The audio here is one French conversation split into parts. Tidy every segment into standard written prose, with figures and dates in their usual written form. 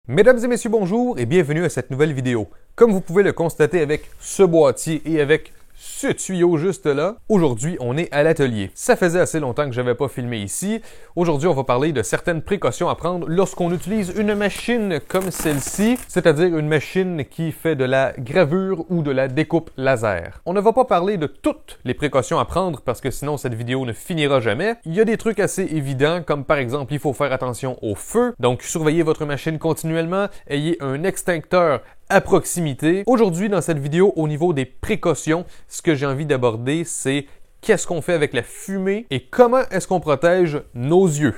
Mesdames et messieurs, bonjour et bienvenue à cette nouvelle vidéo. Comme vous pouvez le constater avec ce boîtier et avec ce tuyau juste là, aujourd'hui on est à l'atelier. Ça faisait assez longtemps que je n'avais pas filmé ici. Aujourd'hui on va parler de certaines précautions à prendre lorsqu'on utilise une machine comme celle-ci, c'est-à-dire une machine qui fait de la gravure ou de la découpe laser. On ne va pas parler de toutes les précautions à prendre parce que sinon cette vidéo ne finira jamais. Il y a des trucs assez évidents comme par exemple il faut faire attention au feu, donc surveillez votre machine continuellement, ayez un extincteur à proximité. Aujourd'hui, dans cette vidéo, au niveau des précautions, ce que j'ai envie d'aborder, c'est qu'est-ce qu'on fait avec la fumée et comment est-ce qu'on protège nos yeux.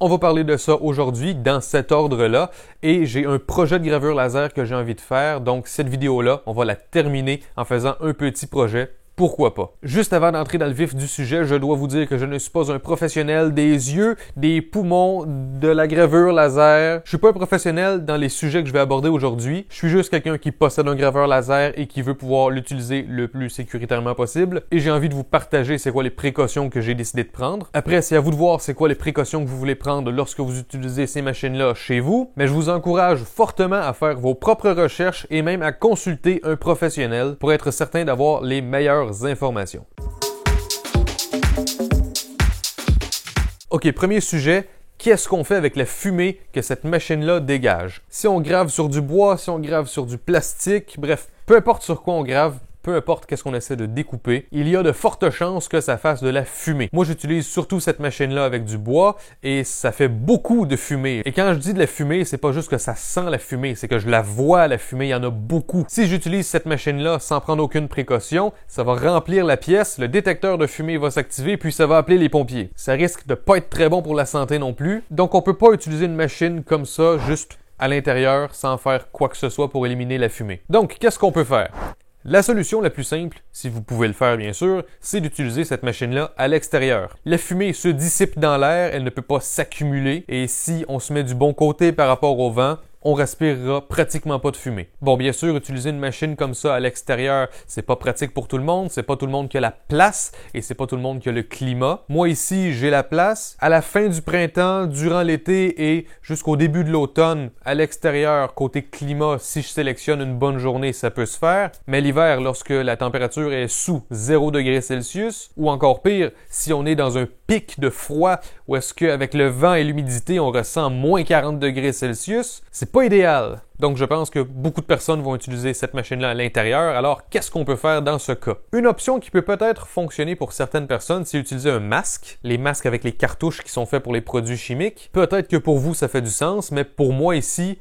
On va parler de ça aujourd'hui dans cet ordre-là et j'ai un projet de gravure laser que j'ai envie de faire. Donc, cette vidéo-là, on va la terminer en faisant un petit projet. Pourquoi pas? Juste avant d'entrer dans le vif du sujet, je dois vous dire que je ne suis pas un professionnel des yeux, des poumons, de la gravure laser. Je suis pas un professionnel dans les sujets que je vais aborder aujourd'hui. Je suis juste quelqu'un qui possède un graveur laser et qui veut pouvoir l'utiliser le plus sécuritairement possible. Et j'ai envie de vous partager c'est quoi les précautions que j'ai décidé de prendre. Après, c'est à vous de voir c'est quoi les précautions que vous voulez prendre lorsque vous utilisez ces machines-là chez vous. Mais je vous encourage fortement à faire vos propres recherches et même à consulter un professionnel pour être certain d'avoir les meilleures informations. OK, premier sujet, qu'est-ce qu'on fait avec la fumée que cette machine-là dégage? Si on grave sur du bois, si on grave sur du plastique, bref, peu importe sur quoi on grave, peu importe qu'est-ce qu'on essaie de découper, il y a de fortes chances que ça fasse de la fumée. Moi, j'utilise surtout cette machine-là avec du bois et ça fait beaucoup de fumée. Et quand je dis de la fumée, c'est pas juste que ça sent la fumée, c'est que je la vois, la fumée, il y en a beaucoup. Si j'utilise cette machine-là sans prendre aucune précaution, ça va remplir la pièce, le détecteur de fumée va s'activer puis ça va appeler les pompiers. Ça risque de pas être très bon pour la santé non plus. Donc, on peut pas utiliser une machine comme ça juste à l'intérieur sans faire quoi que ce soit pour éliminer la fumée. Donc, qu'est-ce qu'on peut faire? La solution la plus simple, si vous pouvez le faire bien sûr, c'est d'utiliser cette machine-là à l'extérieur. La fumée se dissipe dans l'air, elle ne peut pas s'accumuler et si on se met du bon côté par rapport au vent, on respirera pratiquement pas de fumée. Bon, bien sûr, utiliser une machine comme ça à l'extérieur, c'est pas pratique pour tout le monde, c'est pas tout le monde qui a la place et c'est pas tout le monde qui a le climat. Moi ici, j'ai la place. À la fin du printemps, durant l'été et jusqu'au début de l'automne, à l'extérieur, côté climat, si je sélectionne une bonne journée, ça peut se faire. Mais l'hiver, lorsque la température est sous 0 degré Celsius, ou encore pire, si on est dans un pic de froid où est-ce qu'avec le vent et l'humidité, on ressent moins 40 degrés Celsius, c'est pas idéal. Donc, je pense que beaucoup de personnes vont utiliser cette machine-là à l'intérieur. Alors, qu'est-ce qu'on peut faire dans ce cas? Une option qui peut peut-être fonctionner pour certaines personnes, c'est utiliser un masque. Les masques avec les cartouches qui sont faits pour les produits chimiques. Peut-être que pour vous, ça fait du sens, mais pour moi ici,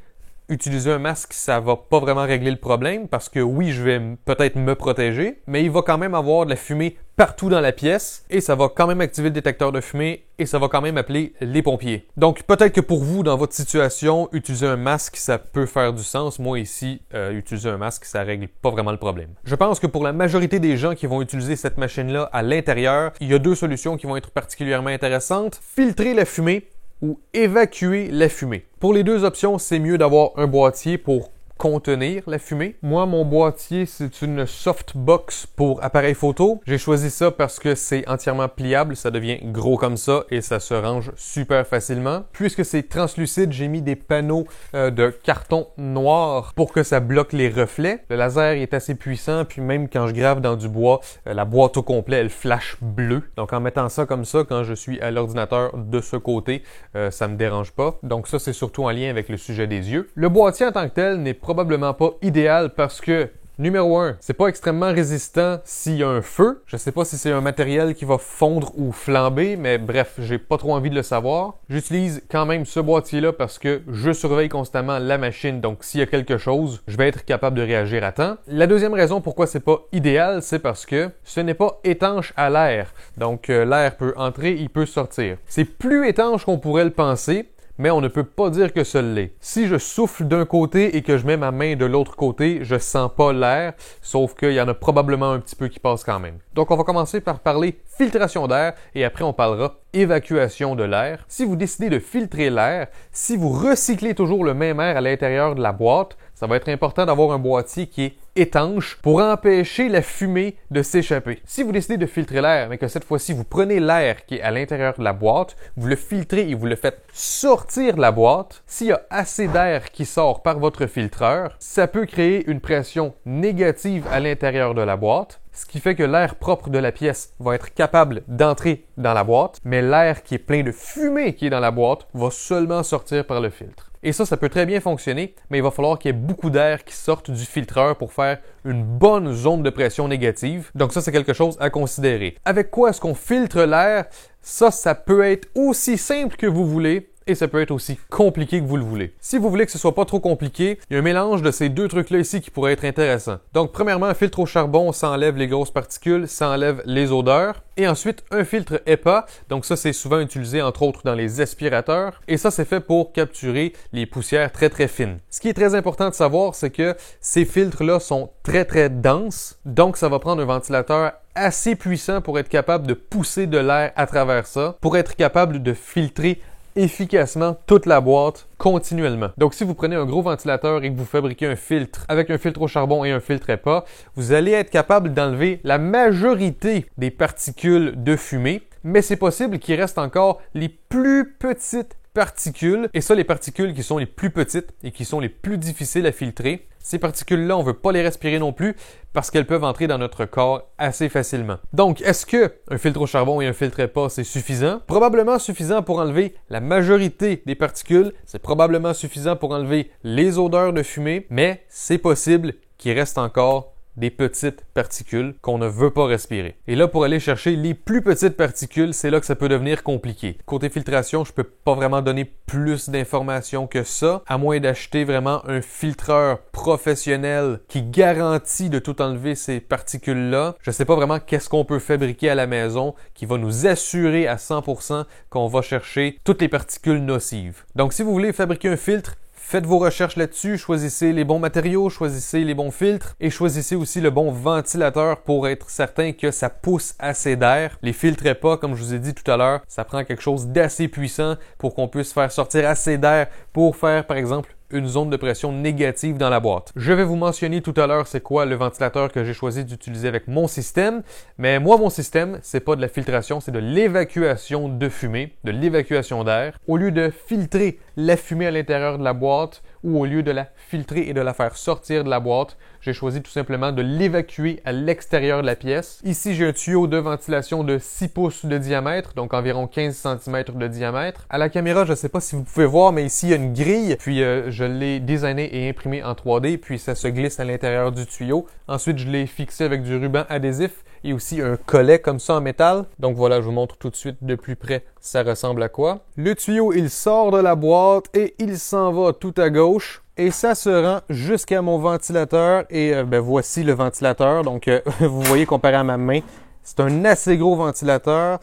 utiliser un masque, ça va pas vraiment régler le problème parce que oui, je vais peut-être me protéger, mais il va quand même avoir de la fumée partout dans la pièce et ça va quand même activer le détecteur de fumée et ça va quand même appeler les pompiers. Donc peut-être que pour vous, dans votre situation, utiliser un masque, ça peut faire du sens. Moi ici, utiliser un masque, ça règle pas vraiment le problème. Je pense que pour la majorité des gens qui vont utiliser cette machine-là à l'intérieur, il y a deux solutions qui vont être particulièrement intéressantes. Filtrer la fumée ou évacuer la fumée. Pour les deux options, c'est mieux d'avoir un boîtier pour contenir la fumée. Moi, mon boîtier, c'est une softbox pour appareil photo. J'ai choisi ça parce que c'est entièrement pliable, ça devient gros comme ça et ça se range super facilement. Puisque c'est translucide, j'ai mis des panneaux de carton noir pour que ça bloque les reflets. Le laser est assez puissant, puis même quand je grave dans du bois, la boîte au complet, elle flash bleu. Donc en mettant ça comme ça, quand je suis à l'ordinateur de ce côté, ça me dérange pas. Donc ça, c'est surtout en lien avec le sujet des yeux. Le boîtier en tant que tel n'est probablement pas idéal parce que numéro 1, c'est pas extrêmement résistant s'il y a un feu. Je sais pas si c'est un matériel qui va fondre ou flamber, mais bref, j'ai pas trop envie de le savoir. J'utilise quand même ce boîtier-là parce que je surveille constamment la machine, donc s'il y a quelque chose, je vais être capable de réagir à temps. La deuxième raison pourquoi c'est pas idéal, c'est parce que ce n'est pas étanche à l'air. Donc l'air peut entrer, il peut sortir. C'est plus étanche qu'on pourrait le penser, mais on ne peut pas dire que ce l'est. Si je souffle d'un côté et que je mets ma main de l'autre côté, je sens pas l'air, sauf qu'il y en a probablement un petit peu qui passe quand même. Donc on va commencer par parler filtration d'air et après on parlera évacuation de l'air. Si vous décidez de filtrer l'air, si vous recyclez toujours le même air à l'intérieur de la boîte, ça va être important d'avoir un boîtier qui est étanche pour empêcher la fumée de s'échapper. Si vous décidez de filtrer l'air, mais que cette fois-ci vous prenez l'air qui est à l'intérieur de la boîte, vous le filtrez et vous le faites sortir de la boîte, s'il y a assez d'air qui sort par votre filtreur, ça peut créer une pression négative à l'intérieur de la boîte, ce qui fait que l'air propre de la pièce va être capable d'entrer dans la boîte, mais l'air qui est plein de fumée qui est dans la boîte va seulement sortir par le filtre. Et ça peut très bien fonctionner, mais il va falloir qu'il y ait beaucoup d'air qui sorte du filtreur pour faire une bonne zone de pression négative. Donc ça, c'est quelque chose à considérer. Avec quoi est-ce qu'on filtre l'air? Ça peut être aussi simple que vous voulez. Et ça peut être aussi compliqué que vous le voulez. Si vous voulez que ce soit pas trop compliqué, il y a un mélange de ces deux trucs-là ici qui pourrait être intéressant. Donc, premièrement, un filtre au charbon, ça enlève les grosses particules, ça enlève les odeurs. Et ensuite, un filtre HEPA. Donc ça, c'est souvent utilisé entre autres dans les aspirateurs. Et ça, c'est fait pour capturer les poussières très très fines. Ce qui est très important de savoir, c'est que ces filtres-là sont très très denses. Donc, ça va prendre un ventilateur assez puissant pour être capable de pousser de l'air à travers ça, pour être capable de filtrer efficacement toute la boîte continuellement. Donc, si vous prenez un gros ventilateur et que vous fabriquez un filtre avec un filtre au charbon et un filtre HEPA, vous allez être capable d'enlever la majorité des particules de fumée, mais c'est possible qu'il reste encore les plus petites particules, et ça, les particules qui sont les plus petites et qui sont les plus difficiles à filtrer. Ces particules-là, on ne veut pas les respirer non plus parce qu'elles peuvent entrer dans notre corps assez facilement. Donc, est-ce qu'un filtre au charbon et un filtre HEPA, c'est suffisant? Probablement suffisant pour enlever la majorité des particules. C'est probablement suffisant pour enlever les odeurs de fumée, mais c'est possible qu'il reste encore des petites particules qu'on ne veut pas respirer. Et là, pour aller chercher les plus petites particules, c'est là que ça peut devenir compliqué. Côté filtration, je peux pas vraiment donner plus d'informations que ça, à moins d'acheter vraiment un filtreur professionnel qui garantit de tout enlever ces particules-là. Je sais pas vraiment qu'est-ce qu'on peut fabriquer à la maison qui va nous assurer à 100% qu'on va chercher toutes les particules nocives. Donc, si vous voulez fabriquer un filtre, faites vos recherches là-dessus, choisissez les bons matériaux, choisissez les bons filtres et choisissez aussi le bon ventilateur pour être certain que ça pousse assez d'air. Les filtres HEPA, comme je vous ai dit tout à l'heure, ça prend quelque chose d'assez puissant pour qu'on puisse faire sortir assez d'air pour faire, par exemple, une zone de pression négative dans la boîte. Je vais vous mentionner tout à l'heure c'est quoi le ventilateur que j'ai choisi d'utiliser avec mon système, mais moi mon système, c'est pas de la filtration, c'est de l'évacuation de fumée, de l'évacuation d'air. Au lieu de filtrer la fumée à l'intérieur de la boîte ou au lieu de la filtrer et de la faire sortir de la boîte, j'ai choisi tout simplement de l'évacuer à l'extérieur de la pièce. Ici, j'ai un tuyau de ventilation de 6 pouces de diamètre, donc environ 15 cm de diamètre. À la caméra, je ne sais pas si vous pouvez voir, mais ici, il y a une grille, puis je l'ai designé et imprimé en 3D, puis ça se glisse à l'intérieur du tuyau. Ensuite, je l'ai fixé avec du ruban adhésif et aussi un collet comme ça en métal. Donc voilà, je vous montre tout de suite de plus près ça ressemble à quoi. Le tuyau, il sort de la boîte et il s'en va tout à gauche. Et ça se rend jusqu'à mon ventilateur. Et voici le ventilateur. Donc, vous voyez comparé à ma main, c'est un assez gros ventilateur.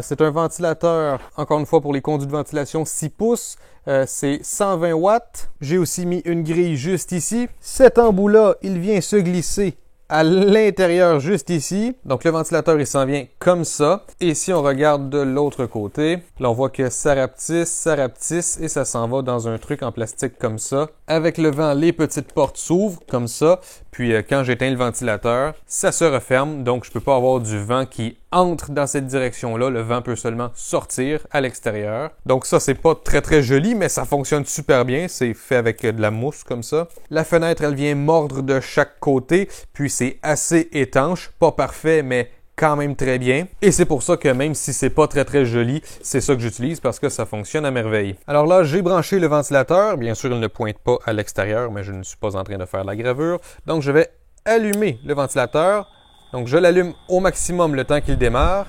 C'est un ventilateur, encore une fois, pour les conduits de ventilation 6 pouces. C'est 120 watts. J'ai aussi mis une grille juste ici. Cet embout-là, il vient se glisser à l'intérieur juste ici. Donc le ventilateur, il s'en vient comme ça. Et si on regarde de l'autre côté, là on voit que ça rapetisse et ça s'en va dans un truc en plastique comme ça. Avec le vent, les petites portes s'ouvrent comme ça. Puis quand j'éteins le ventilateur, ça se referme. Donc je peux pas avoir du vent qui entre dans cette direction-là. Le vent peut seulement sortir à l'extérieur. Donc ça, c'est pas très très joli, mais ça fonctionne super bien. C'est fait avec de la mousse comme ça. La fenêtre, elle vient mordre de chaque côté. Puis c'est assez étanche. Pas parfait, mais quand même très bien. Et c'est pour ça que même si c'est pas très très joli, c'est ça que j'utilise parce que ça fonctionne à merveille. Alors là, j'ai branché le ventilateur. Bien sûr, il ne pointe pas à l'extérieur, mais je ne suis pas en train de faire la gravure. Donc je vais allumer le ventilateur. Donc je l'allume au maximum le temps qu'il démarre.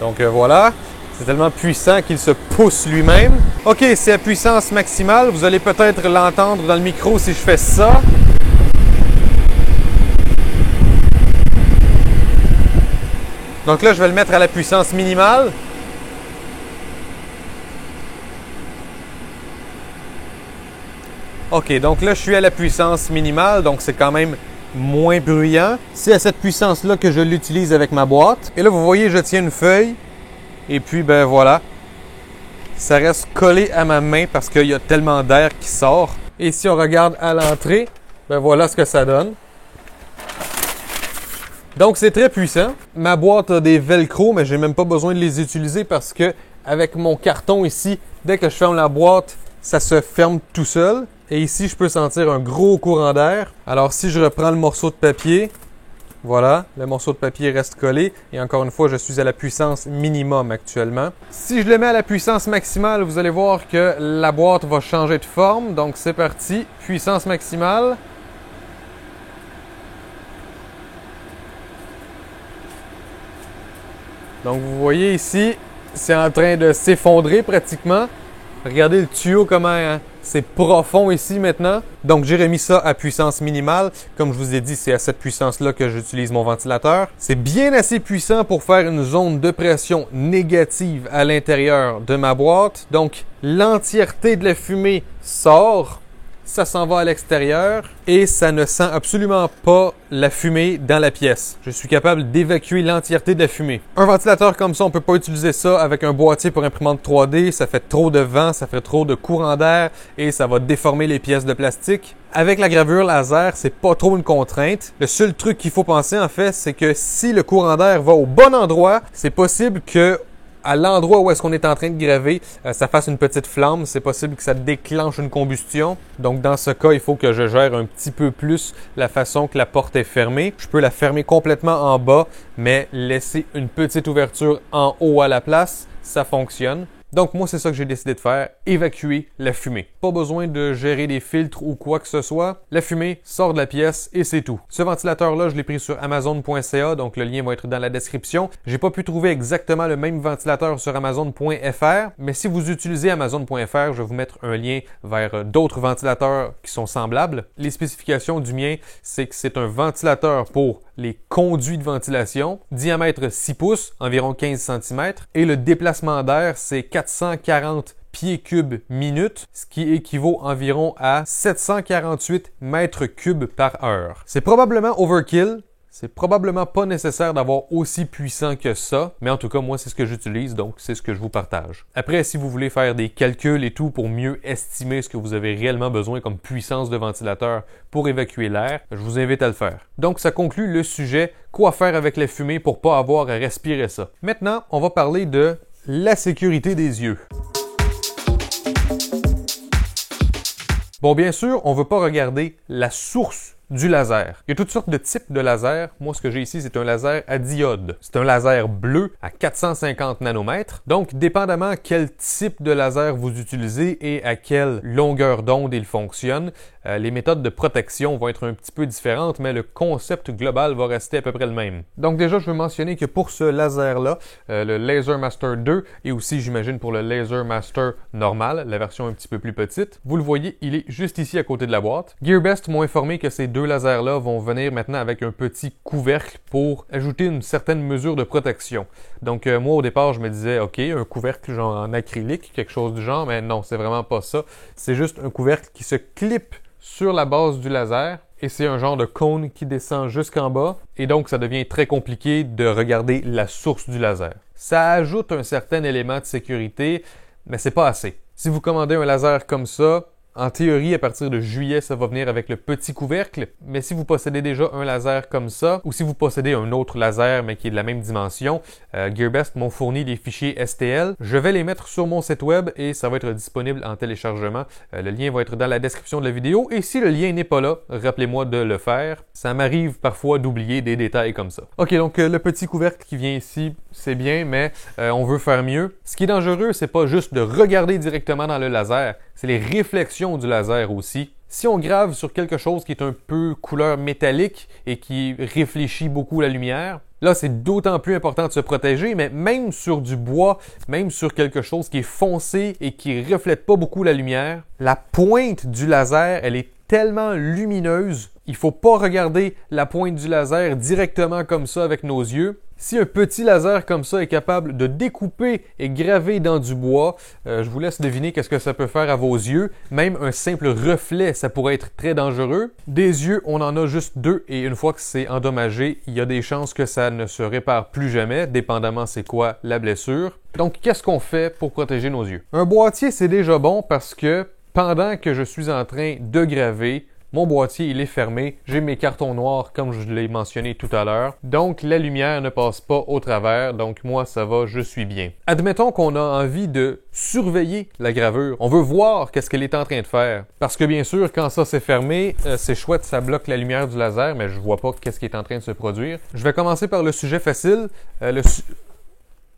Donc voilà, c'est tellement puissant qu'il se pousse lui-même. Ok, c'est à puissance maximale. Vous allez peut-être l'entendre dans le micro si je fais ça. Donc là, je vais le mettre à la puissance minimale. OK, donc là, je suis à la puissance minimale, donc c'est quand même moins bruyant. C'est à cette puissance-là que je l'utilise avec ma boîte. Et là, vous voyez, je tiens une feuille. Et puis, ben voilà. ça reste collé à ma main parce qu'il y a tellement d'air qui sort. Et si on regarde à l'entrée, ben voilà ce que ça donne. Donc c'est très puissant. Ma boîte a des velcro, mais j'ai même pas besoin de les utiliser parce que avec mon carton ici, dès que je ferme la boîte, ça se ferme tout seul. Et ici, je peux sentir un gros courant d'air. Alors si je reprends le morceau de papier, voilà, le morceau de papier reste collé. Et encore une fois, je suis à la puissance minimum actuellement. Si je le mets à la puissance maximale, vous allez voir que la boîte va changer de forme. Donc c'est parti, puissance maximale. Donc vous voyez ici, c'est en train de s'effondrer pratiquement. Regardez le tuyau comment c'est profond ici maintenant. Donc j'ai remis ça à puissance minimale. Comme je vous ai dit, c'est à cette puissance-là que j'utilise mon ventilateur. C'est bien assez puissant pour faire une zone de pression négative à l'intérieur de ma boîte. Donc l'entièreté de la fumée sort. Ça s'en va à l'extérieur et ça ne sent absolument pas la fumée dans la pièce. Je suis capable d'évacuer l'entièreté de la fumée. Un ventilateur comme ça, on ne peut pas utiliser ça avec un boîtier pour imprimante 3D. Ça fait trop de vent, ça fait trop de courant d'air et ça va déformer les pièces de plastique. Avec la gravure laser, c'est pas trop une contrainte. Le seul truc qu'il faut penser en fait, c'est que si le courant d'air va au bon endroit, c'est possible que à l'endroit où est-ce qu'on est en train de graver, ça fasse une petite flamme. C'est possible que ça déclenche une combustion. Donc, dans ce cas, il faut que je gère un petit peu plus la façon que la porte est fermée. Je peux la fermer complètement en bas, mais laisser une petite ouverture en haut à la place, ça fonctionne. Donc moi, c'est ça que j'ai décidé de faire, évacuer la fumée. Pas besoin de gérer des filtres ou quoi que ce soit. La fumée sort de la pièce et c'est tout. Ce ventilateur-là, je l'ai pris sur Amazon.ca, donc le lien va être dans la description. J'ai pas pu trouver exactement le même ventilateur sur Amazon.fr, mais si vous utilisez Amazon.fr, je vais vous mettre un lien vers d'autres ventilateurs qui sont semblables. Les spécifications du mien, c'est que c'est un ventilateur pour les conduits de ventilation, diamètre 6 pouces, environ 15 cm, et le déplacement d'air, c'est 440 pieds cubes minute, ce qui équivaut environ à 748 mètres cubes par heure. C'est probablement overkill. C'est probablement pas nécessaire d'avoir aussi puissant que ça, mais en tout cas, moi, c'est ce que j'utilise, donc c'est ce que je vous partage. Après, si vous voulez faire des calculs et tout pour mieux estimer ce que vous avez réellement besoin comme puissance de ventilateur pour évacuer l'air, je vous invite à le faire. Donc, ça conclut le sujet « Quoi faire avec la fumée pour pas avoir à respirer ça ». Maintenant, on va parler de la sécurité des yeux. Bon, bien sûr, on ne veut pas regarder la source du laser. Il y a toutes sortes de types de lasers. Moi, ce que j'ai ici, c'est un laser à diode. C'est un laser bleu à 450 nanomètres. Donc, dépendamment quel type de laser vous utilisez et à quelle longueur d'onde il fonctionne, les méthodes de protection vont être un petit peu différentes, mais le concept global va rester à peu près le même. Donc déjà, je veux mentionner que pour ce laser-là, le Laser Master 2 et aussi, j'imagine, pour le Laser Master normal, la version un petit peu plus petite, vous le voyez, il est juste ici à côté de la boîte. GearBest m'ont informé que ces deux lasers-là vont venir maintenant avec un petit couvercle pour ajouter une certaine mesure de protection. Donc moi, au départ, je me disais, OK, un couvercle genre en acrylique, quelque chose du genre, mais non, c'est vraiment pas ça. C'est juste un couvercle qui se clip sur la base du laser et c'est un genre de cône qui descend jusqu'en bas et donc ça devient très compliqué de regarder la source du laser. Ça ajoute un certain élément de sécurité, mais c'est pas assez. Si vous commandez un laser comme ça, en théorie, à partir de juillet, ça va venir avec le petit couvercle, mais si vous possédez déjà un laser comme ça, ou si vous possédez un autre laser mais qui est de la même dimension, GearBest m'ont fourni des fichiers STL. Je vais les mettre sur mon site web et ça va être disponible en téléchargement. Le lien va être dans la description de la vidéo et si le lien n'est pas là, rappelez-moi de le faire. Ça m'arrive parfois d'oublier des détails comme ça. Ok, donc le petit couvercle qui vient ici, c'est bien, mais on veut faire mieux. Ce qui est dangereux, c'est pas juste de regarder directement dans le laser, c'est les réflexions du laser aussi. Si on grave sur quelque chose qui est un peu couleur métallique et qui réfléchit beaucoup la lumière, là, c'est d'autant plus important de se protéger, mais même sur du bois, même sur quelque chose qui est foncé et qui reflète pas beaucoup la lumière, la pointe du laser, elle est tellement lumineuse. Il ne faut pas regarder la pointe du laser directement comme ça avec nos yeux. Si un petit laser comme ça est capable de découper et graver dans du bois, je vous laisse deviner qu'est-ce que ça peut faire à vos yeux. Même un simple reflet, ça pourrait être très dangereux. Des yeux, on en a juste 2 et une fois que c'est endommagé, il y a des chances que ça ne se répare plus jamais, dépendamment c'est quoi la blessure. Donc, qu'est-ce qu'on fait pour protéger nos yeux? Un boîtier, c'est déjà bon parce que pendant que je suis en train de graver, mon boîtier, il est fermé. J'ai mes cartons noirs, comme je l'ai mentionné tout à l'heure. Donc, la lumière ne passe pas au travers. Donc, moi, ça va, je suis bien. Admettons qu'on a envie de surveiller la gravure. On veut voir qu'est-ce qu'elle est en train de faire. Parce que, bien sûr, quand ça c'est fermé, c'est chouette, ça bloque la lumière du laser, mais je vois pas qu'est-ce qui est en train de se produire. Je vais commencer par le sujet facile.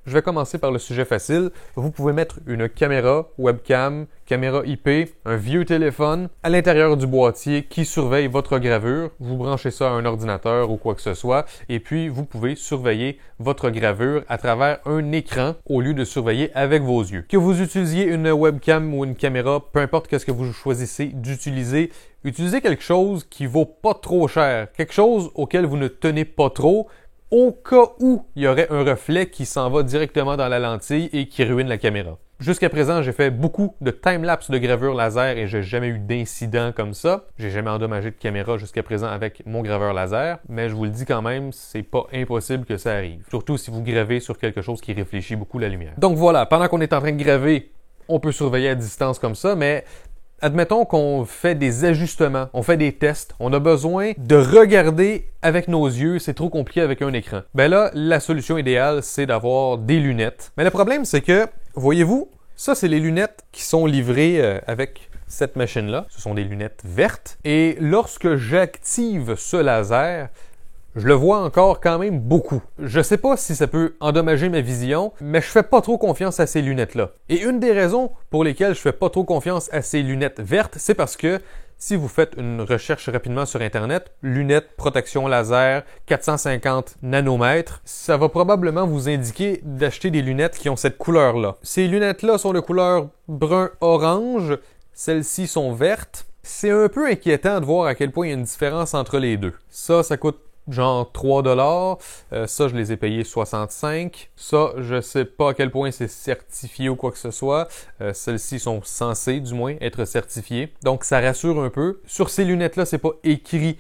Je vais commencer par le sujet facile. Vous pouvez mettre une caméra, webcam, caméra IP, un vieux téléphone à l'intérieur du boîtier qui surveille votre gravure. Vous branchez ça à un ordinateur ou quoi que ce soit et puis vous pouvez surveiller votre gravure à travers un écran au lieu de surveiller avec vos yeux. Que vous utilisiez une webcam ou une caméra, peu importe qu'est-ce que vous choisissez d'utiliser, utilisez quelque chose qui vaut pas trop cher, quelque chose auquel vous ne tenez pas trop, au cas où il y aurait un reflet qui s'en va directement dans la lentille et qui ruine la caméra. Jusqu'à présent, j'ai fait beaucoup de time-lapse de gravure laser et j'ai jamais eu d'incident comme ça. J'ai jamais endommagé de caméra jusqu'à présent avec mon graveur laser, mais je vous le dis quand même, c'est pas impossible que ça arrive. Surtout si vous gravez sur quelque chose qui réfléchit beaucoup la lumière. Donc voilà, pendant qu'on est en train de graver, on peut surveiller à distance comme ça, mais admettons qu'on fait des ajustements, on fait des tests, on a besoin de regarder avec nos yeux, c'est trop compliqué avec un écran. Ben là, la solution idéale, c'est d'avoir des lunettes. Mais le problème, c'est que, voyez-vous, ça, c'est les lunettes qui sont livrées avec cette machine-là. Ce sont des lunettes vertes. Et lorsque j'active ce laser, je le vois encore quand même beaucoup. Je sais pas si ça peut endommager ma vision, mais je fais pas trop confiance à ces lunettes-là. Et une des raisons pour lesquelles je fais pas trop confiance à ces lunettes vertes, c'est parce que si vous faites une recherche rapidement sur Internet, lunettes, protection laser, 450 nanomètres, ça va probablement vous indiquer d'acheter des lunettes qui ont cette couleur-là. Ces lunettes-là sont de couleur brun-orange, celles-ci sont vertes. C'est un peu inquiétant de voir à quel point il y a une différence entre les deux. Ça coûte genre 3$. Ça, je les ai payés 65$. Ça, je sais pas à quel point c'est certifié ou quoi que ce soit. Celles-ci sont censées, du moins, être certifiées. Donc, ça rassure un peu. Sur ces lunettes-là, c'est pas écrit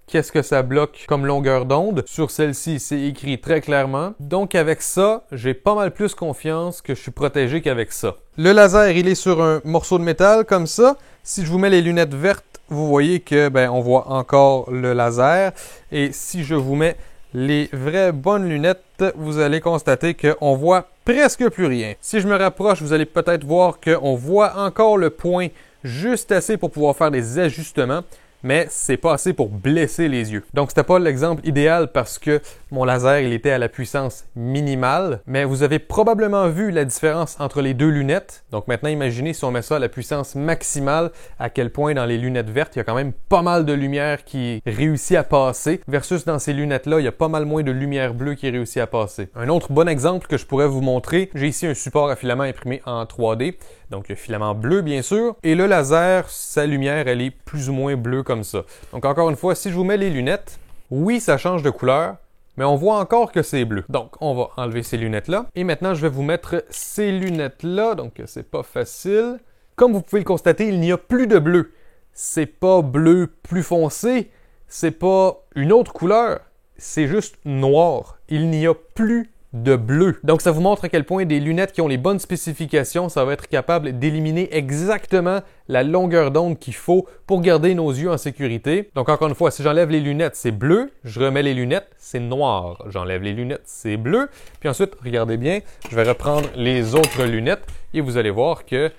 qu'est-ce que ça bloque comme longueur d'onde. Sur celle-ci, c'est écrit très clairement. Donc, avec ça, j'ai pas mal plus confiance que je suis protégé qu'avec ça. Le laser, il est sur un morceau de métal comme ça. Si je vous mets les lunettes vertes, vous voyez que on voit encore le laser. Et si je vous mets les vraies bonnes lunettes, vous allez constater qu'on voit presque plus rien. Si je me rapproche, vous allez peut-être voir qu'on voit encore le point juste assez pour pouvoir faire des ajustements, mais c'est pas assez pour blesser les yeux. Donc c'était pas l'exemple idéal parce que mon laser il était à la puissance minimale, mais vous avez probablement vu la différence entre les deux lunettes. Donc maintenant imaginez si on met ça à la puissance maximale, à quel point dans les lunettes vertes il y a quand même pas mal de lumière qui réussit à passer, versus dans ces lunettes-là il y a pas mal moins de lumière bleue qui réussit à passer. Un autre bon exemple que je pourrais vous montrer, j'ai ici un support à filament imprimé en 3D. Donc, le filament bleu, bien sûr. Et le laser, sa lumière, elle est plus ou moins bleue comme ça. Donc, encore une fois, si je vous mets les lunettes, oui, ça change de couleur, mais on voit encore que c'est bleu. Donc, on va enlever ces lunettes-là. Et maintenant, je vais vous mettre ces lunettes-là. Donc, c'est pas facile. Comme vous pouvez le constater, il n'y a plus de bleu. C'est pas bleu plus foncé. C'est pas une autre couleur. C'est juste noir. Il n'y a plus de bleu. Donc, ça vous montre à quel point des lunettes qui ont les bonnes spécifications, ça va être capable d'éliminer exactement la longueur d'onde qu'il faut pour garder nos yeux en sécurité. Donc, encore une fois, si j'enlève les lunettes, c'est bleu. Je remets les lunettes, c'est noir. J'enlève les lunettes, c'est bleu. Puis ensuite, regardez bien, je vais reprendre les autres lunettes et vous allez voir que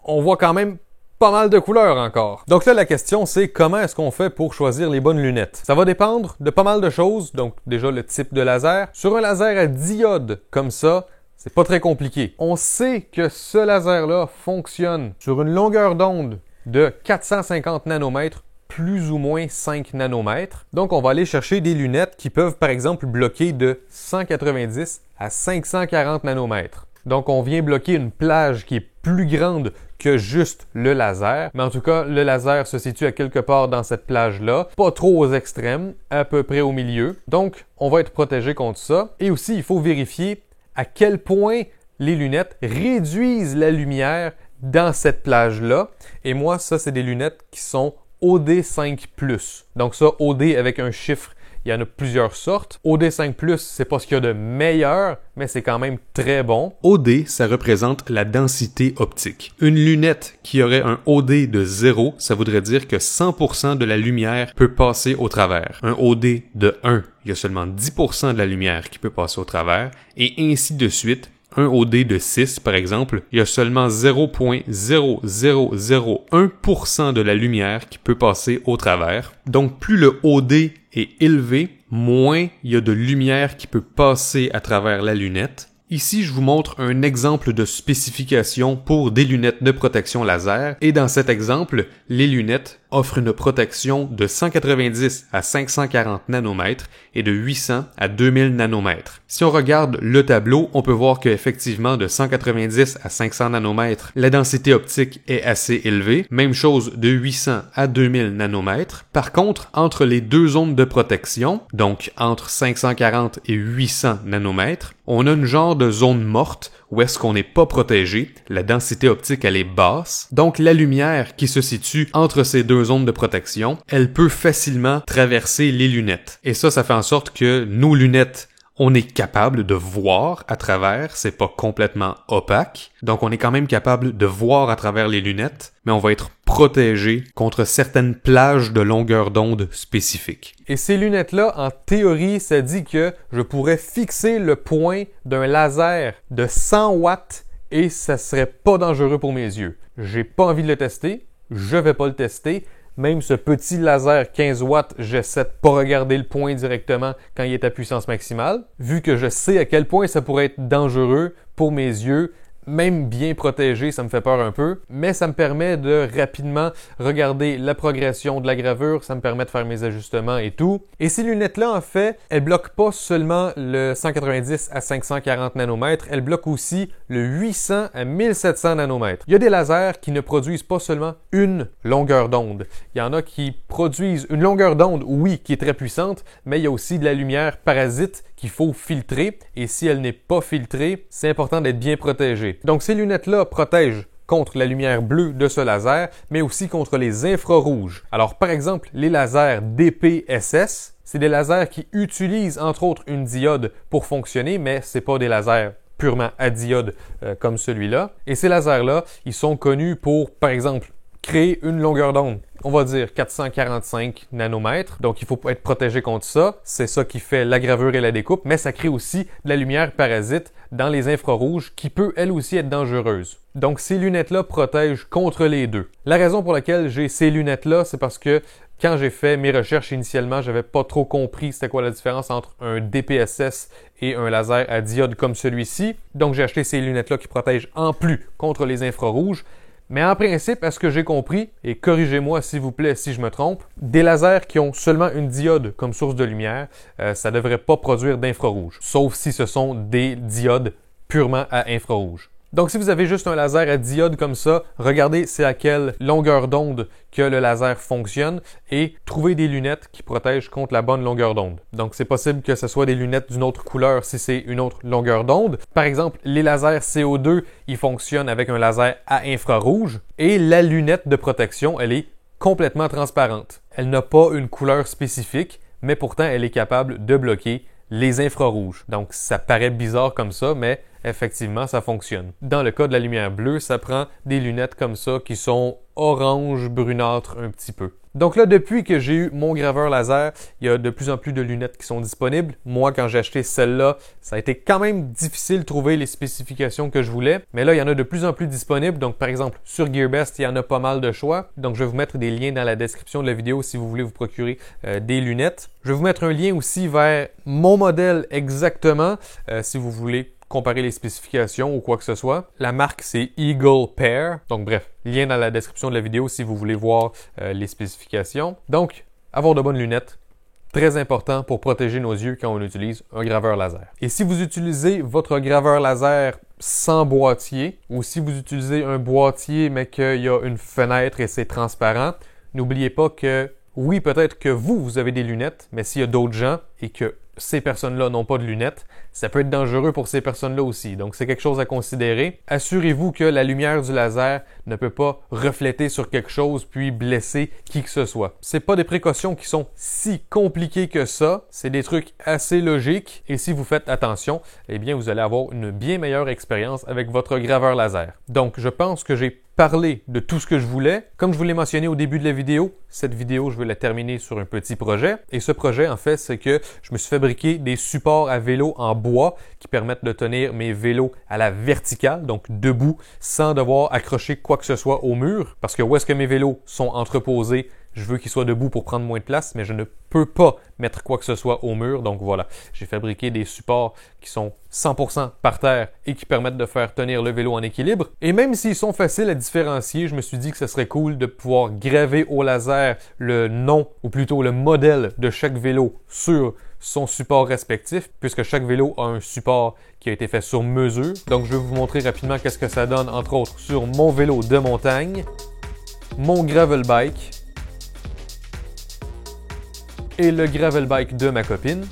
on voit quand même pas mal de couleurs encore. Donc là, la question, c'est comment est-ce qu'on fait pour choisir les bonnes lunettes? Ça va dépendre de pas mal de choses. Donc déjà, le type de laser. Sur un laser à diode comme ça, c'est pas très compliqué. On sait que ce laser-là fonctionne sur une longueur d'onde de 450 nanomètres, plus ou moins 5 nanomètres. Donc, on va aller chercher des lunettes qui peuvent, par exemple, bloquer de 190 à 540 nanomètres. Donc, on vient bloquer une plage qui est plus grande que juste le laser. Mais en tout cas, le laser se situe à quelque part dans cette plage-là, pas trop aux extrêmes, à peu près au milieu. Donc, on va être protégé contre ça. Et aussi, il faut vérifier à quel point les lunettes réduisent la lumière dans cette plage-là. Et moi, ça, c'est des lunettes qui sont OD5+. Donc ça, OD avec un chiffre, il y en a plusieurs sortes. OD5+, c'est pas ce qu'il y a de meilleur, mais c'est quand même très bon. OD, ça représente la densité optique. Une lunette qui aurait un OD de 0, ça voudrait dire que 100% de la lumière peut passer au travers. Un OD de 1, il y a seulement 10% de la lumière qui peut passer au travers, et ainsi de suite. Un OD de 6, par exemple, il y a seulement 0,0001% de la lumière qui peut passer au travers. Donc, plus le OD est élevé, moins il y a de lumière qui peut passer à travers la lunette. Ici, je vous montre un exemple de spécification pour des lunettes de protection laser. Et dans cet exemple, les lunettes offrent une protection de 190 à 540 nanomètres et de 800 à 2000 nanomètres. Si on regarde le tableau, on peut voir qu'effectivement, de 190 à 500 nanomètres, la densité optique est assez élevée. Même chose de 800 à 2000 nanomètres. Par contre, entre les deux zones de protection, donc entre 540 et 800 nanomètres, on a une genre de zone morte où est-ce qu'on n'est pas protégé, la densité optique elle est basse, donc la lumière qui se situe entre ces deux zones de protection, elle peut facilement traverser les lunettes. Et ça fait en sorte que nos lunettes, on est capable de voir à travers, c'est pas complètement opaque, donc on est quand même capable de voir à travers les lunettes, mais on va être protégé contre certaines plages de longueur d'onde spécifiques. Et ces lunettes-là, en théorie, ça dit que je pourrais fixer le point d'un laser de 100 watts et ça serait pas dangereux pour mes yeux. J'ai pas envie de le tester, je vais pas le tester. Même ce petit laser 15 watts, j'essaie de pas regarder le point directement quand il est à puissance maximale, vu que je sais à quel point ça pourrait être dangereux pour mes yeux. Même bien protégé, ça me fait peur un peu, mais ça me permet de rapidement regarder la progression de la gravure, ça me permet de faire mes ajustements et tout. Et ces lunettes-là, en fait, elles bloquent pas seulement le 190 à 540 nanomètres, elles bloquent aussi le 800 à 1700 nanomètres. Il y a des lasers qui ne produisent pas seulement une longueur d'onde. Il y en a qui produisent une longueur d'onde, oui, qui est très puissante, mais il y a aussi de la lumière parasite qu'il faut filtrer, et si elle n'est pas filtrée, c'est important d'être bien protégé. Donc ces lunettes-là protègent contre la lumière bleue de ce laser, mais aussi contre les infrarouges. Alors par exemple, les lasers DPSS, c'est des lasers qui utilisent entre autres une diode pour fonctionner, mais c'est pas des lasers purement à diode comme celui-là. Et ces lasers-là, ils sont connus pour, par exemple, créer une longueur d'onde, on va dire 445 nanomètres. Donc, il faut être protégé contre ça. C'est ça qui fait la gravure et la découpe, mais ça crée aussi de la lumière parasite dans les infrarouges qui peut, elle aussi, être dangereuse. Donc, ces lunettes-là protègent contre les deux. La raison pour laquelle j'ai ces lunettes-là, c'est parce que quand j'ai fait mes recherches initialement, j'avais pas trop compris c'était quoi la différence entre un DPSS et un laser à diode comme celui-ci. Donc, j'ai acheté ces lunettes-là qui protègent en plus contre les infrarouges. Mais en principe, à ce que j'ai compris, et corrigez-moi s'il vous plaît si je me trompe, des lasers qui ont seulement une diode comme source de lumière, ça ne devrait pas produire d'infrarouge, sauf si ce sont des diodes purement à infrarouge. Donc, si vous avez juste un laser à diode comme ça, regardez c'est à quelle longueur d'onde que le laser fonctionne et trouvez des lunettes qui protègent contre la bonne longueur d'onde. Donc, c'est possible que ce soit des lunettes d'une autre couleur si c'est une autre longueur d'onde. Par exemple, les lasers CO2, ils fonctionnent avec un laser à infrarouge et la lunette de protection, elle est complètement transparente. Elle n'a pas une couleur spécifique, mais pourtant, elle est capable de bloquer les infrarouges. Donc, ça paraît bizarre comme ça, mais effectivement, ça fonctionne. Dans le cas de la lumière bleue, ça prend des lunettes comme ça qui sont orange brunâtre un petit peu. Donc là, depuis que j'ai eu mon graveur laser, il y a de plus en plus de lunettes qui sont disponibles. Moi, quand j'ai acheté celle-là, ça a été quand même difficile de trouver les spécifications que je voulais. Mais là, il y en a de plus en plus disponibles. Donc, par exemple, sur GearBest, il y en a pas mal de choix. Donc, je vais vous mettre des liens dans la description de la vidéo si vous voulez vous procurer des lunettes. Je vais vous mettre un lien aussi vers mon modèle exactement si vous voulez comparer les spécifications ou quoi que ce soit. La marque, c'est Eagle Pair. Donc bref, lien dans la description de la vidéo si vous voulez voir les spécifications. Donc, avoir de bonnes lunettes, très important pour protéger nos yeux quand on utilise un graveur laser. Et si vous utilisez votre graveur laser sans boîtier, ou si vous utilisez un boîtier mais qu'il y a une fenêtre et c'est transparent, n'oubliez pas que oui, peut-être que vous avez des lunettes, mais s'il y a d'autres gens et que ces personnes-là n'ont pas de lunettes, ça peut être dangereux pour ces personnes-là aussi. Donc, c'est quelque chose à considérer. Assurez-vous que la lumière du laser ne peut pas refléter sur quelque chose puis blesser qui que ce soit. C'est pas des précautions qui sont si compliquées que ça. C'est des trucs assez logiques. Et si vous faites attention, eh bien, vous allez avoir une bien meilleure expérience avec votre graveur laser. Donc, je pense que j'ai parler de tout ce que je voulais. Comme je vous l'ai mentionné au début de la vidéo, cette vidéo, je vais la terminer sur un petit projet. Et ce projet, en fait, c'est que je me suis fabriqué des supports à vélo en bois qui permettent de tenir mes vélos à la verticale, donc debout, sans devoir accrocher quoi que ce soit au mur. Parce que où est-ce que mes vélos sont entreposés, je veux qu'ils soient debout pour prendre moins de place, mais je ne peux pas mettre quoi que ce soit au mur. Donc voilà, j'ai fabriqué des supports qui sont 100% par terre et qui permettent de faire tenir le vélo en équilibre. Et même s'ils sont faciles à différencier, je me suis dit que ce serait cool de pouvoir graver au laser le nom, ou plutôt le modèle de chaque vélo sur son support respectif, puisque chaque vélo a un support qui a été fait sur mesure. Donc je vais vous montrer rapidement qu'est-ce que ça donne, entre autres, sur mon vélo de montagne, mon gravel bike, et le gravel bike de ma copine.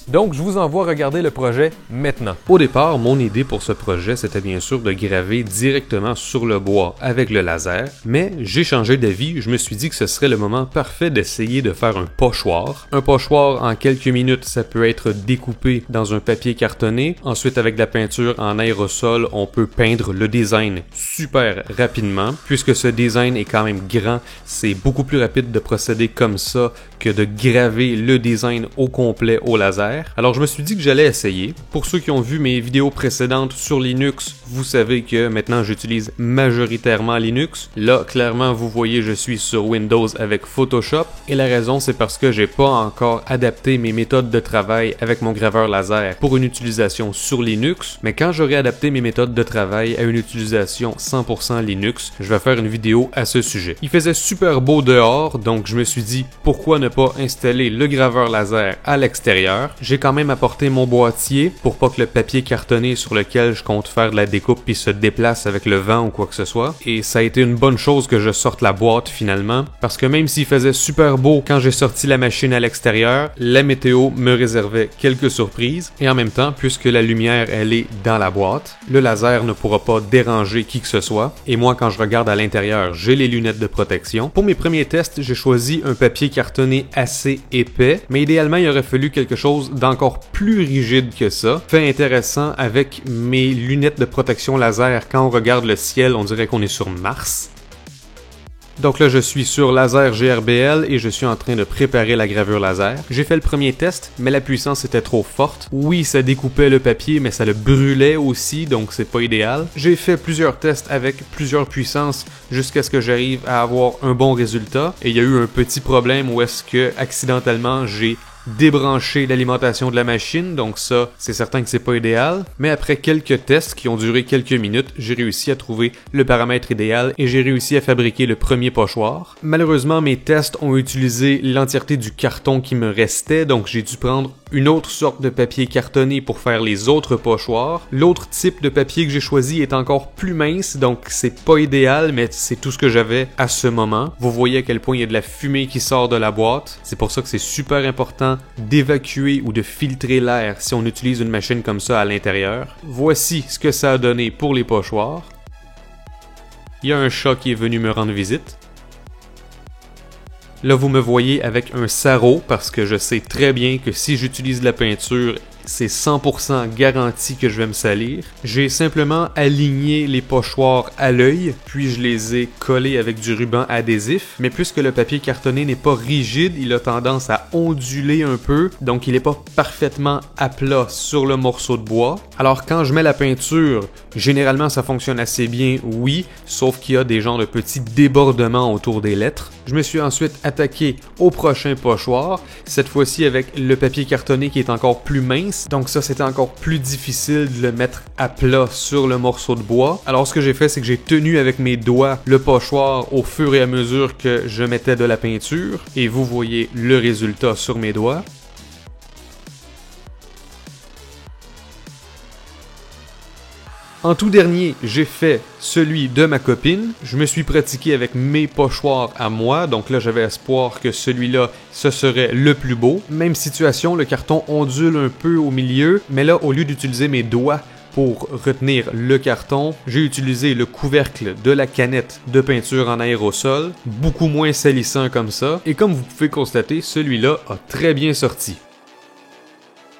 Donc, je vous envoie regarder le projet maintenant. Au départ, mon idée pour ce projet, c'était bien sûr de graver directement sur le bois avec le laser, mais j'ai changé d'avis, je me suis dit que ce serait le moment parfait d'essayer de faire un pochoir. Un pochoir, en quelques minutes, ça peut être découpé dans un papier cartonné. Ensuite, avec de la peinture en aérosol, on peut peindre le design super rapidement. Puisque ce design est quand même grand, c'est beaucoup plus rapide de procéder comme ça que de graver le design au complet au laser. Alors je me suis dit que j'allais essayer. Pour ceux qui ont vu mes vidéos précédentes sur Linux, vous savez que maintenant j'utilise majoritairement Linux. Là, clairement, vous voyez, je suis sur Windows avec Photoshop. Et la raison, c'est parce que j'ai pas encore adapté mes méthodes de travail avec mon graveur laser pour une utilisation sur Linux. Mais quand j'aurai adapté mes méthodes de travail à une utilisation 100% Linux, je vais faire une vidéo à ce sujet. Il faisait super beau dehors, donc je me suis dit, pourquoi ne pas installer le graveur laser à l'extérieur? J'ai quand même apporté mon boîtier pour pas que le papier cartonné sur lequel je compte faire de la découpe puis se déplace avec le vent ou quoi que ce soit. Et ça a été une bonne chose que je sorte la boîte finalement, parce que même s'il faisait super beau quand j'ai sorti la machine à l'extérieur, la météo me réservait quelques surprises. Et en même temps, puisque la lumière elle est dans la boîte, le laser ne pourra pas déranger qui que ce soit. Et moi, quand je regarde à l'intérieur, j'ai les lunettes de protection. Pour mes premiers tests, j'ai choisi un papier cartonné assez épais, mais idéalement il aurait fallu quelque chose d'encore plus rigide que ça. Fait intéressant, avec mes lunettes de protection laser, quand on regarde le ciel, on dirait qu'on est sur Mars. Donc là, je suis sur Laser GRBL et je suis en train de préparer la gravure laser. J'ai fait le premier test, mais la puissance était trop forte. Oui, ça découpait le papier, mais ça le brûlait aussi, donc c'est pas idéal. J'ai fait plusieurs tests avec plusieurs puissances jusqu'à ce que j'arrive à avoir un bon résultat. Et il y a eu un petit problème où est-ce que, accidentellement, j'ai débrancher l'alimentation de la machine, donc ça, c'est certain que c'est pas idéal. Mais après quelques tests qui ont duré quelques minutes, j'ai réussi à trouver le paramètre idéal et j'ai réussi à fabriquer le premier pochoir. Malheureusement, mes tests ont utilisé l'entièreté du carton qui me restait, donc j'ai dû prendre une autre sorte de papier cartonné pour faire les autres pochoirs. L'autre type de papier que j'ai choisi est encore plus mince, donc c'est pas idéal, mais c'est tout ce que j'avais à ce moment. Vous voyez à quel point il y a de la fumée qui sort de la boîte. C'est pour ça que c'est super important d'évacuer ou de filtrer l'air si on utilise une machine comme ça à l'intérieur. Voici ce que ça a donné pour les pochoirs. Il y a un chat qui est venu me rendre visite. Là, vous me voyez avec un sarrau parce que je sais très bien que si j'utilise de la peinture, c'est 100% garanti que je vais me salir. J'ai simplement aligné les pochoirs à l'œil, puis je les ai collés avec du ruban adhésif. Mais puisque le papier cartonné n'est pas rigide, il a tendance à onduler un peu, donc il n'est pas parfaitement à plat sur le morceau de bois. Alors quand je mets la peinture, généralement ça fonctionne assez bien, oui, sauf qu'il y a des genres de petits débordements autour des lettres. Je me suis ensuite attaqué au prochain pochoir, cette fois-ci avec le papier cartonné qui est encore plus mince. Donc ça, c'était encore plus difficile de le mettre à plat sur le morceau de bois. Alors ce que j'ai fait, c'est que j'ai tenu avec mes doigts le pochoir au fur et à mesure que je mettais de la peinture. Et vous voyez le résultat sur mes doigts. En tout dernier, j'ai fait celui de ma copine. Je me suis pratiqué avec mes pochoirs à moi, donc là j'avais espoir que celui-là, ce serait le plus beau. Même situation, le carton ondule un peu au milieu, mais là au lieu d'utiliser mes doigts pour retenir le carton, j'ai utilisé le couvercle de la canette de peinture en aérosol, beaucoup moins salissant comme ça, et comme vous pouvez constater, celui-là a très bien sorti.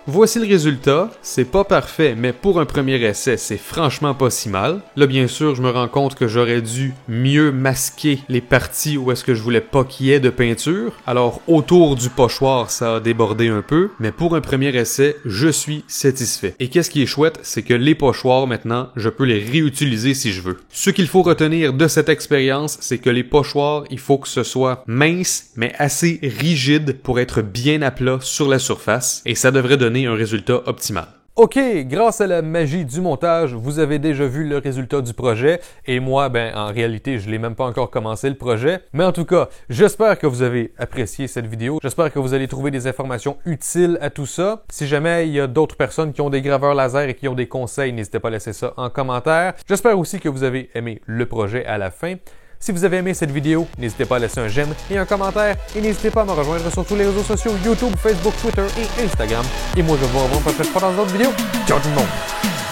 Voici le résultat, c'est pas parfait, mais pour un premier essai, c'est franchement pas si mal. Là, bien sûr, je me rends compte que j'aurais dû mieux masquer les parties où est-ce que je voulais pas qu'il y ait de peinture. Alors, autour du pochoir, ça a débordé un peu, mais pour un premier essai, je suis satisfait. Et qu'est-ce qui est chouette, c'est que les pochoirs, maintenant, je peux les réutiliser si je veux. Ce qu'il faut retenir de cette expérience, c'est que les pochoirs, il faut que ce soit mince, mais assez rigide pour être bien à plat sur la surface, et ça devrait donner un résultat optimal. Ok, grâce à la magie du montage, vous avez déjà vu le résultat du projet et moi, en réalité, je l'ai même pas encore commencé le projet. Mais en tout cas, j'espère que vous avez apprécié cette vidéo. J'espère que vous allez trouver des informations utiles à tout ça. Si jamais il y a d'autres personnes qui ont des graveurs laser et qui ont des conseils, n'hésitez pas à laisser ça en commentaire. J'espère aussi que vous avez aimé le projet à la fin. Si vous avez aimé cette vidéo, n'hésitez pas à laisser un j'aime et un commentaire et n'hésitez pas à me rejoindre sur tous les réseaux sociaux YouTube, Facebook, Twitter et Instagram. Et moi, je vous revois peut-être pas dans d'autres vidéos. Ciao tout le monde!